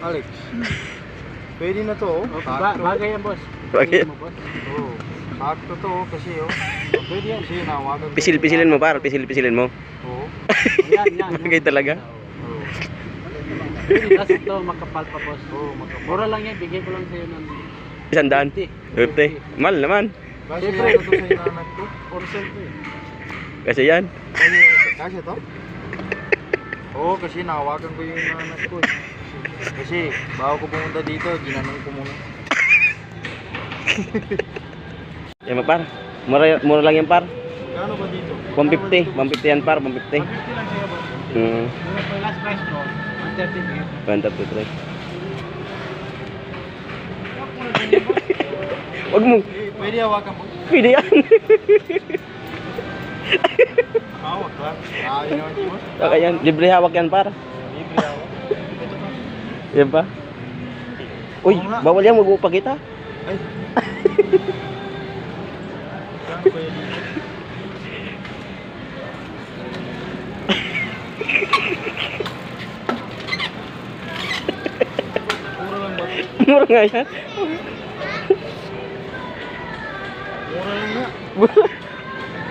Alex. Pwede na to, oh. Bagay yan, boss. Bagay. Oo. Sakto to, oh, kasi, oh. Pwede yan. Kasi nawagan ko. Pisil-pisilin mo par, pisil-pisilin mo. Oo. Yan. Bagay talaga. Oo. Pwede, tas ito, makapal pa, boss. Oo, makapal. Mura lang yan, bigay ko lang sa'yo ng 100. 50. Mahal naman. Kasi Siyempre. ano to sa inanak ko? 4% to eh. Kasi yan. Kasi to? Oo, kasi nawagan ko yung inanak ko. Kasi bago ko pumunta dito, ginanong ko muna. Yan par. Mura lang yan par. Kano ba dito? 150. 150 yan par, 150. 150 lang sa'yo, boss. Hmm. Yung last price ko, 130 eh. 133. Wag mo. Pwede hawakan mo? Pwede yan. Hawak lang. Ayaw naman mo. Saka yan. Libre hawak yan par. Libre hawak. Ito to. Yan pa. Uy, bawal yan. Wag mo pa kita. Ay. Kano ba yan dito? Mura lang ba? Mura nga yan. Mura lang nga.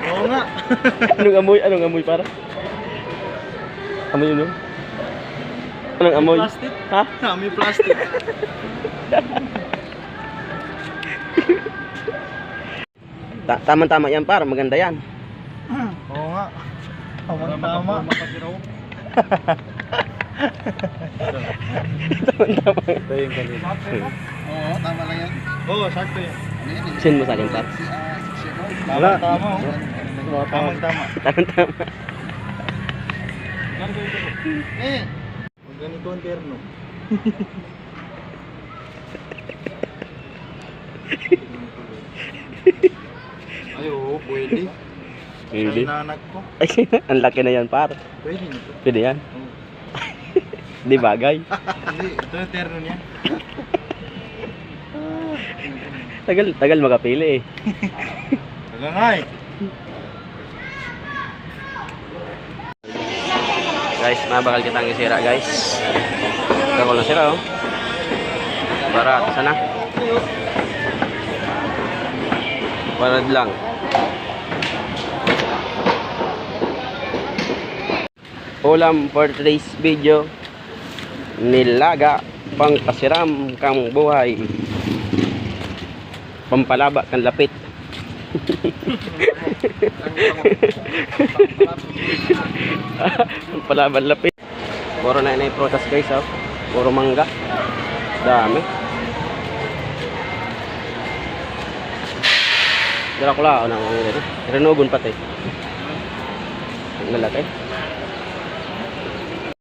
Oo nga. Anong amoy para? Amoy yun, no? Anong amoy? Plastic? Ha? May plastic. Tama-tama yan par, maganda yan. Oo nga. Tama. Tama-tama. Ito yung kanina. Oo, tama lang yan. Oo, sakto yan. Send mo sa akin par. Tama, tama. Tamang tama. Tama-tama. Ganito ang terno. Ay, oo, pwede. Pwede. Sa inanak ko. Ay, ang laki na yan par. Pwede nito. Pwede yan. Oo. Di bagay. Hindi, ito yung terno niya. Tagal makapili eh. Taga nga eh. Guys, mabakal kitang isira guys. Kako lang sira oh. Para sana. Para lang. Ulam for today's video. Nilaga pangpasiram kang buhay. Pampalaba kang lapit. Pampalaban lapit. Puro na yung prutas guys oh. Puro mangga. Dami. Dala ko lang ako ng renogon pati. Ang lalaki.